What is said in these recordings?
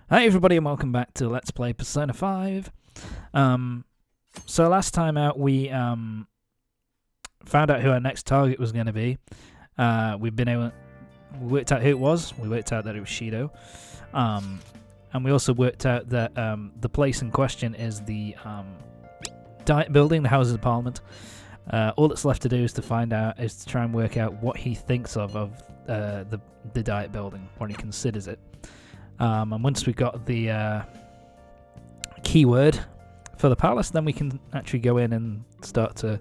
Hi everybody and welcome back to Let's Play Persona 5. So last time out we found out who our next target was going to be. We worked out who it was. We worked out that it was Shido. And we also worked out that the place in question is the Diet Building, the Houses of Parliament. All that's left to do is to try and work out what he thinks of the Diet Building, what he considers it. And once we've got the keyword for the palace, then we can actually go in and start to,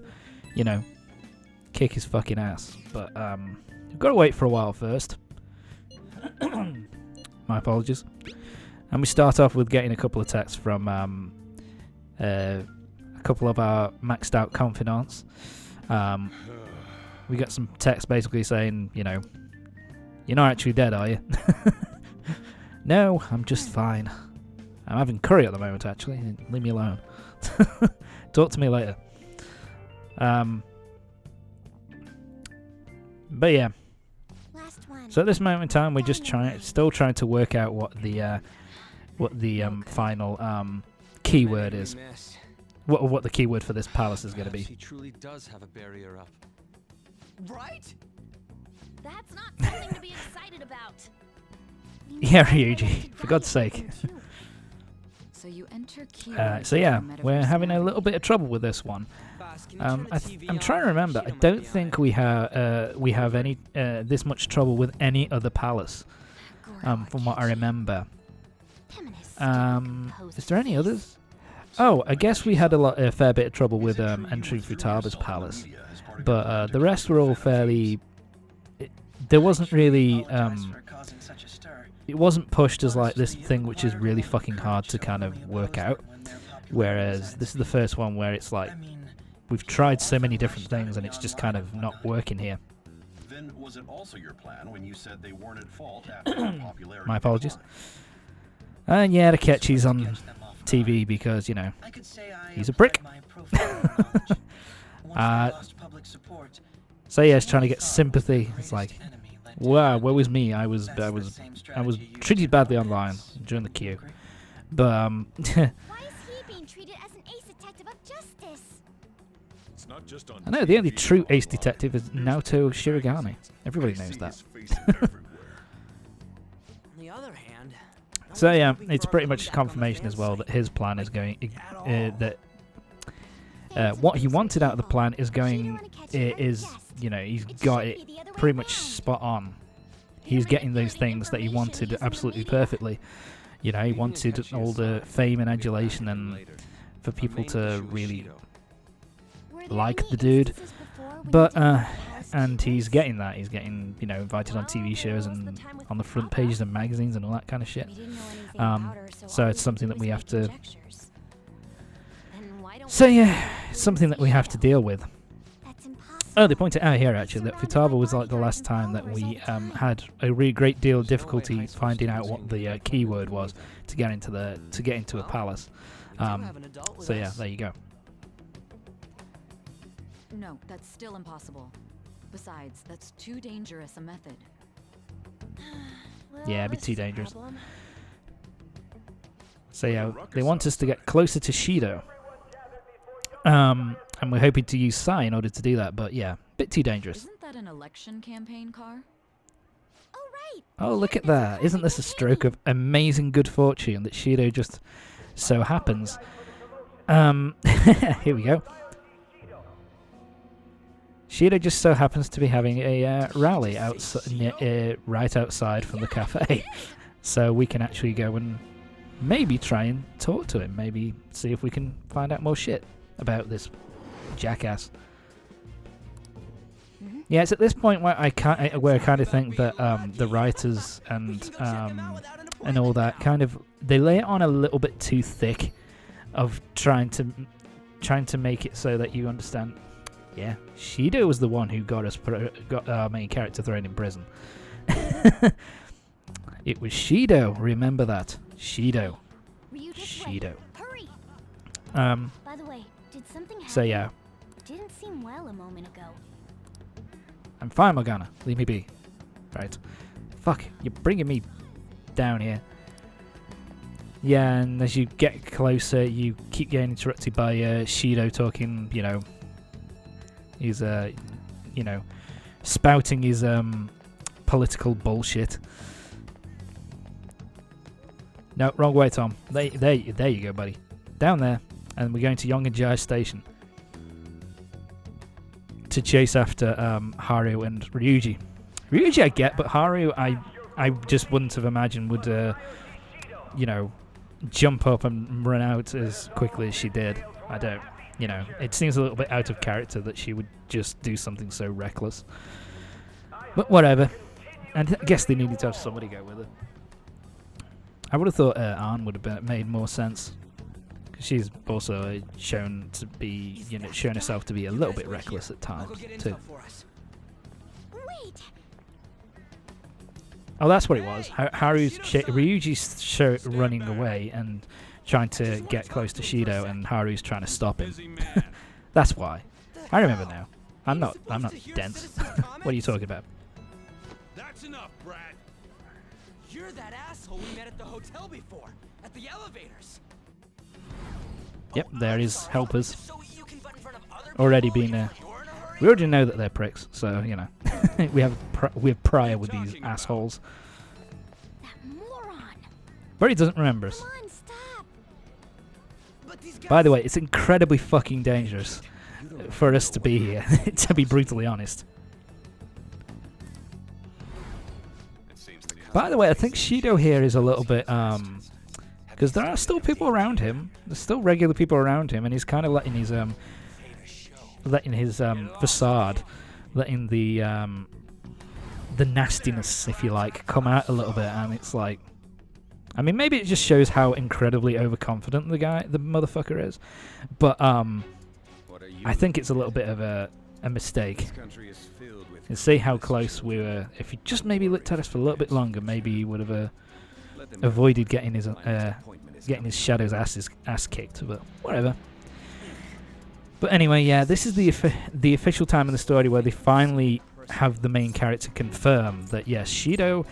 kick his fucking ass. But we've got to wait for a while first. My apologies. And we start off with getting a couple of texts from a couple of our maxed out confidants. We got some text basically saying, you're not actually dead, are you? No, I'm just fine. I'm having curry at the moment, actually. Leave me alone. Talk to me later. But yeah. So at this moment in time, we're just still trying to work out what the final keyword is. What the keyword for this palace is going to be. He truly does have a barrier up. Right? That's not something to be excited about. Yeah, Ryuji, for God's sake. So you enter so yeah, we're having a little bit of trouble with this one. I'm trying to remember. I don't think we have any this much trouble with any other palace, from what I remember. Is there any others? Oh, I guess we had a fair bit of trouble with entering Futaba's palace, but the rest were all fairly. There wasn't really. It wasn't pushed as like this thing which is really fucking hard to kind of work out. Whereas this is the first one where it's like we've tried so many different things and it's just kind of not working here. Then was it also your plan when you said they weren't at fault after their popularity? My apologies. And yeah, Takechi's on TV because, he's a prick. So yeah, it's trying to get sympathy. It's like, wow, woe is me. I was treated badly online during the queue. But Why is he being treated as an ace detective of justice? It's not just on I know the only true ace detective is Naoto Shirogane. Everybody knows that. On the other hand, So yeah, it's pretty much confirmation as well that his plan is going what he wanted out of the plan is going is he's got it pretty much spot on. He's getting those things that he wanted absolutely perfectly. He wanted all the fame and adulation and for people to really like the dude. But and he's getting that. He's getting invited on TV shows and on the front pages of magazines and all that kind of shit. So it's something that we have to. So yeah, it's something that we have to deal with. Oh, they point it out here actually that Futaba was like the last time that we had a really great deal of difficulty finding out what the keyword was to get into a palace. So yeah, there you go. No, that's still impossible. Besides, that's too dangerous a method. Yeah, it'd be too dangerous. So yeah, they want us to get closer to Shido. And we're hoping to use Sai in order to do that, but yeah, a bit too dangerous. Isn't that an election campaign car? Oh, right. Oh, look at that. Isn't this a stroke of amazing good fortune that Shido just so happens? Here we go. Shido just so happens to be having a rally right outside from the cafe. So we can actually go and maybe try and talk to him. Maybe see if we can find out more shit about this jackass. Yeah, it's at this point where I kind of think that the writers and all that kind of they lay it on a little bit too thick, of trying to make it so that you understand. Yeah, Shido was the one who got our main character thrown in prison. It was Shido. Remember that, Shido. Shido. Hurry. By the way, did something happen? So yeah. Didn't seem well a moment ago. I'm fine, Morgana. Leave me be. Right. Fuck, you're bringing me down here. Yeah, and as you get closer, you keep getting interrupted by Shido talking, you know, he's, you know, spouting his political bullshit. No, wrong way, Tom. There you go, buddy. Down there, and we're going to Yonganjai Station to chase after Haru and Ryuji. Ryuji I get, but Haru I just wouldn't have imagined would, you know, jump up and run out as quickly as she did. I don't, you know, it seems a little bit out of character that she would just do something so reckless. But whatever. And I guess they needed to have somebody go with her. I would have thought Ann would have made more sense. Because she's also shown to be, you know, shown herself to be a little bit reckless at times, too. Wait. Oh, that's what it was. Ryuji's running away and trying to get close to Shido, and Haru's trying to stop him. That's why. I remember now. I'm not dense. What are you talking about? That's enough, Brad. You're that asshole we met at the hotel before, at the elevators. Yep, there is helpers. Already been there. We already know that they're pricks, so, you know. we have prior with these assholes. That moron. But he doesn't remember us. Come on, stop. By the way, it's incredibly fucking dangerous for us to be here, to be brutally honest. By the way, I think Shido here is a little bit, because there are still people around him. There's still regular people around him, and he's kind of letting his facade, letting the nastiness, if you like, come out a little bit. And it's like, I mean, maybe it just shows how incredibly overconfident the motherfucker is. But I think it's a little bit of a mistake. And see how close we were. If he just maybe looked at us for a little bit longer, maybe he would have avoided getting his Shadow's ass kicked. But whatever. But anyway, yeah, this is the official time in the story where they finally have the main character confirm that yes, Shido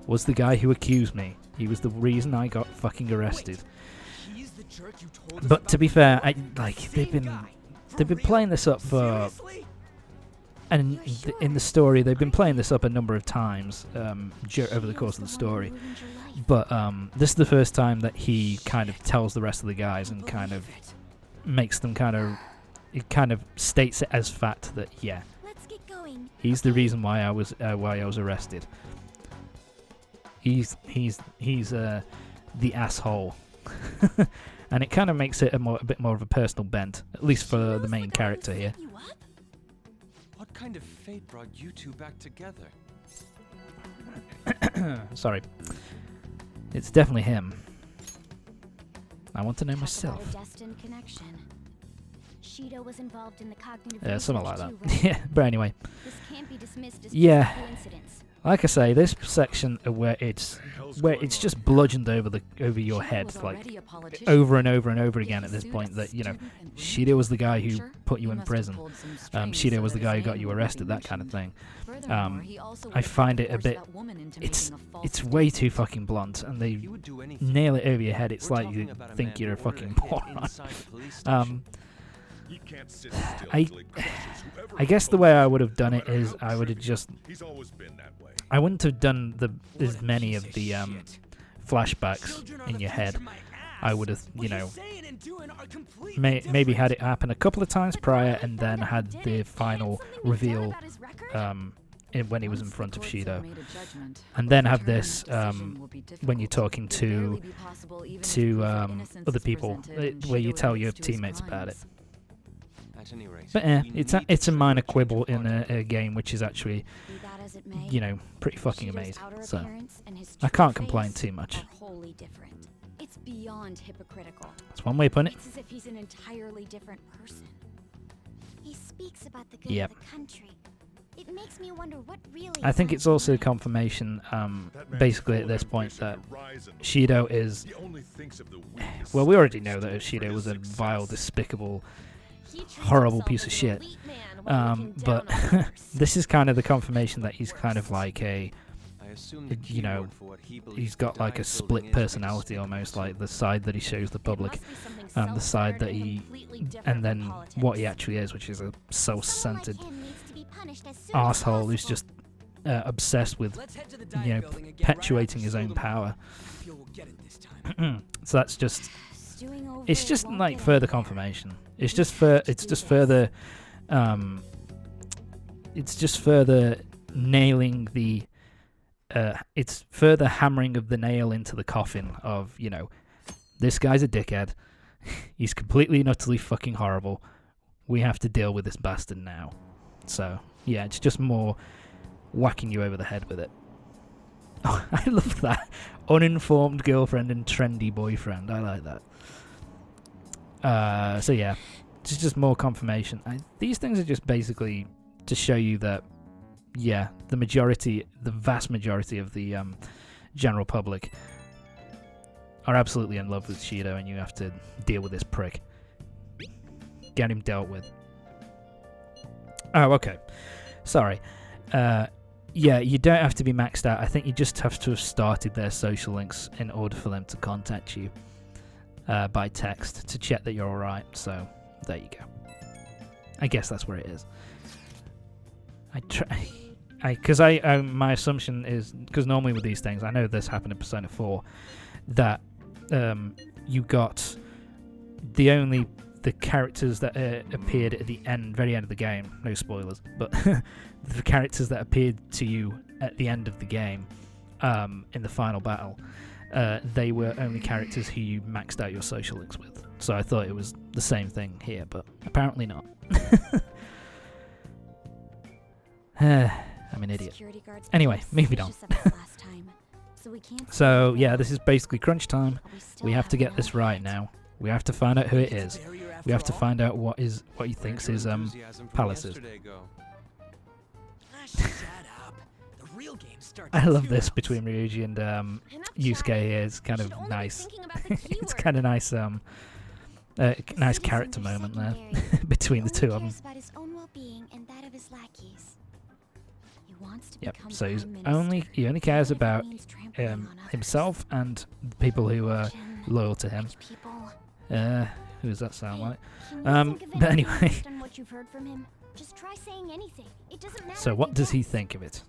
was the guy who accused me. He was the reason I got fucking arrested. But to be fair, they've been playing this up for. And in the story, they've been playing this up a number of times over the course of the story. But this is the first time that he kind of tells the rest of the guys and kind of makes them it kind of states it as fact that yeah, he's the reason why I was arrested. He's the asshole, and it kind of makes it a bit more of a personal bent, at least for the main character here. What kind of fate brought you two back together? Sorry. It's definitely him. I want to know myself. Shido was involved in the cognitive Something like that. too, right? Yeah, but anyway. This can't be dismissed as Yeah. coincidence. Like I say, this section where it's just bludgeoned over your head, like over and over and over again at this point. That, you know, Shido was the guy who put you in prison. Shido was the guy who got you arrested. That kind of thing. I find it a bit. It's way too fucking blunt, and they nail it over your head. It's like you think you're a fucking moron. I guess the way I would have done it is I would have just. I wouldn't have done as many of the flashbacks in your head. I would have, you know, maybe had it happen a couple of times prior, and then had the final reveal when he was in front of Shido, and then have this when you're talking to other people, where you tell your teammates about it. But it's a minor quibble in a game which is actually, you know, pretty fucking amazing. So I can't complain too much. It's beyond hypocritical. That's one way of putting it. It's as if he's an entirely different person. He speaks about the good Yep. of the country. It makes me wonder what really. I think it's also confirmation, basically at this point, that Shido is. Well, we already know that Shido was a vile, despicable, horrible piece of shit. But this is kind of the confirmation that he's kind of like a assume the you know, keyword for what he believes he's got like a diet split building is personality based almost, on like the side that he shows the public, It must be something the side that self-centered he, and completely different and from then what he politics. actually is, which is a Someone like self-centered him needs to be punished as soon as arsehole who's possible. just obsessed with, Let's head to the you diet know, building and get perpetuating right his after own Shido. power. I feel we'll get it this time. So that's just, Stewing over it's it just won't like get further anywhere. confirmation. It's We just have to it's do just this. further, it's just further nailing the, it's further hammering of the nail into the coffin of, you know, this guy's a dickhead. He's completely and utterly fucking horrible. We have to deal with this bastard now. So, yeah, it's just more whacking you over the head with it. Oh, I love that. Uninformed girlfriend and trendy boyfriend. I like that. So, yeah, it's just more confirmation. These things are just basically to show you that, yeah, the vast majority of the general public are absolutely in love with Shido, and you have to deal with this prick. Get him dealt with. Oh, okay. Sorry. Yeah, you don't have to be maxed out. I think you just have to have started their social links in order for them to contact you by text to check that you're alright. So, there you go. I guess that's where it is. Because my assumption is, because normally with these things, I know this happened in Persona 4, that you got the characters that appeared at the very end of the game, no spoilers, but the characters that appeared to you at the end of the game in the final battle, they were only characters who you maxed out your social links with. So I thought it was the same thing here, but apparently not. I'm an idiot. Security guards Anyway, became moving on. suspicious of us last time, so we can't So stay yeah, there. this is basically crunch time. But still We have to an get this hour right yet. now. We have to find out who it It's is. a barrier We have after to all? find out what he thinks Where'd his your enthusiasm from palace is. yesterday go? Ah, shut up. The real game starts I in love 2 this rounds. between Ryuji and Enough Yusuke chatting. here. It's kind You of should only be nice. thinking about the It's keyword. kind of nice The nice citizen's character under moment there secondary. between the He two only of them. cares about his own well-being and that of his lackeys. He wants to Yep. become So he Prime only Minister, cares even if it about means trampling on others. himself and the people who are Jin, loyal to him. rich people. Who does that sound like? Can you think of But anything anyway. based on what you've heard from him? Just try saying anything. It doesn't matter. So if what you does he guess. think of it?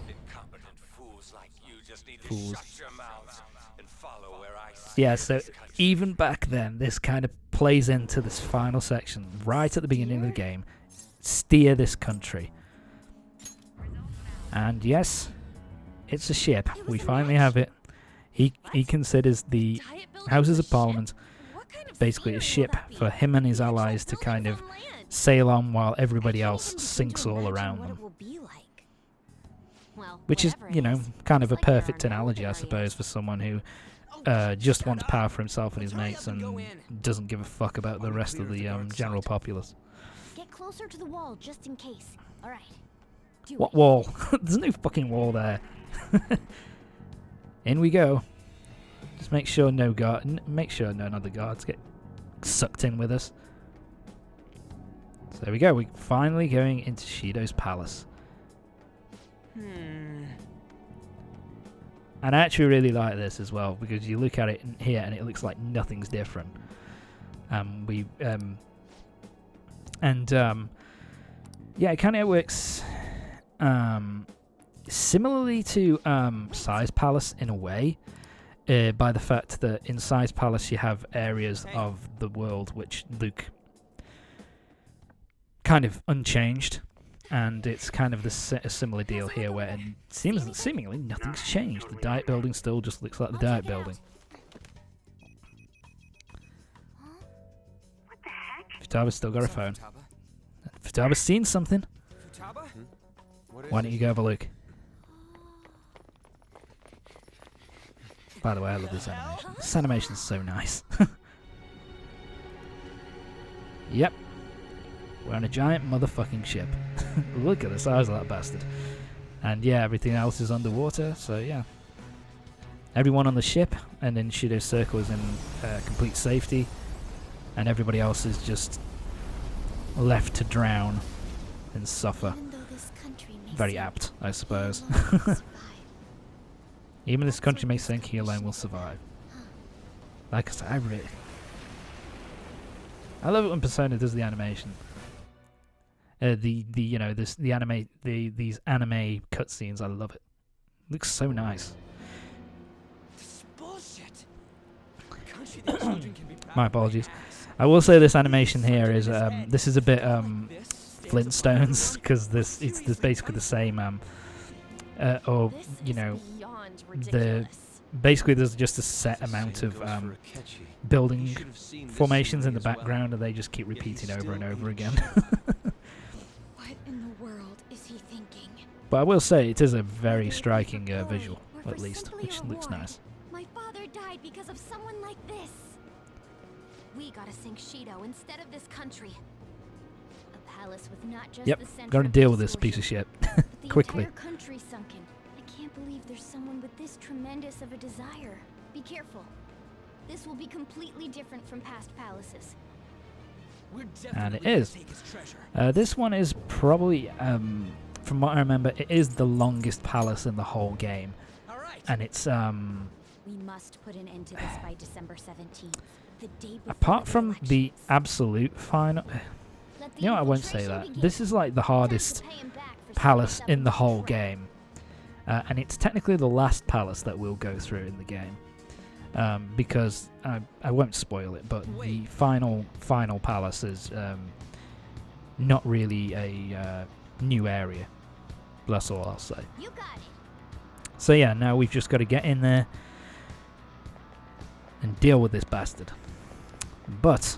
Incompetent fools like you just need to Fools. shut your mouths and follow where I steer Yeah, so this country. even back then, this kind of plays into this final section right at the beginning of the game. Steer this country. And yes, it's a ship. It was We a finally match. have it. He considers the Diet building Houses was of a ship? Parliament What kind of basically a scenery will ship that be? for him and his The actual allies to building's kind of on land. sail on while everybody I can't else even begin sinks to all imagine around what them. it will be like. Well, Which is, whatever it you know, is, kind it's of a like there are perfect no analogy, I barriers. suppose, for someone who Oh, just shut wants up. power for himself and his Let's hurry mates up and go and in. doesn't give a fuck about the Are we rest of clear of the the dark general side? populace. Get closer to the wall just in case. All right. Do What it. wall? There's no fucking wall there. In we go. Just make sure no none of the guards get sucked in with us. So there we go. We're finally going into Shido's palace. And I actually really like this as well because you look at it here and it looks like nothing's different. Yeah, it kind of works similarly to Size Palace in a way, by the fact that in Size Palace you have areas of the world which look kind of unchanged. And it's kind of a similar deal here, where it seemingly nothing's changed. The diet building still just looks like the diet building. Futaba's still got a phone. Futaba's seen something. Futaba? What is Why don't it? you go have a look? By the way, I love this animation. This animation's so nice. Yep. We're on a giant motherfucking ship. Look at the size of that bastard. And yeah, everything else is underwater, so yeah. Everyone on the ship and in Shido's circle is in complete safety. And everybody else is just left to drown and suffer. Even though this country very apt, I suppose. Even this country may sink, he alone will survive. Like I said, I love it when Persona does the animation. These anime cutscenes, I love it. Looks so nice. This is bullshit. A country that children can be proud My of apologies. ass. I will say this animation here is This this is a bit this stands Flintstones, above because everyone. it's Seriously, basically the same or This you is know, beyond the ridiculous. basically there's just a set amount of building formations in the background, and they just keep repeating over and over again. What in the world is he thinking? But I will say it is a very Whether striking for glory visual, or at for least, simply which a looks reward. nice. My father died because of someone like this. We gotta sink Shido instead of this country. A palace with not just Yep, the center gotta of deal with this peace piece of shit but the quickly. entire country sunken. I can't believe there's someone with this tremendous of a desire. Be careful. This will be completely different from past palaces. We're And definitely it gonna is. take his treasure. This one is probably, from what I remember, it is the longest palace in the whole game, All right. and it's We must put an end to this by December 17th. The day before apart the from the elections. absolute final. Let the You know, I won't say infiltration that. begin. This is like the Time to hardest pay him back for palace setting us in the up whole with a trap. game, and it's technically the last palace that we'll go through in the game, because I won't spoil it, but the final palace is not really a new area. That's all I'll say. You got it. So yeah, now we've just got to get in there and deal with this bastard. But,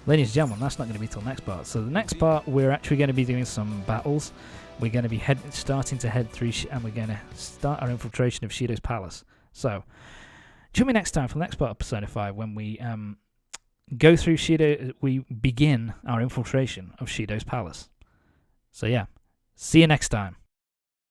ladies and gentlemen, that's not going to be till next part. So the next part, we're actually going to be doing some battles. We're going to be starting to head through, and we're going to start our infiltration of Shido's palace. So, join me next time for the next part of Persona 5 when we go through Shido. We begin our infiltration of Shido's palace. So yeah, see you next time.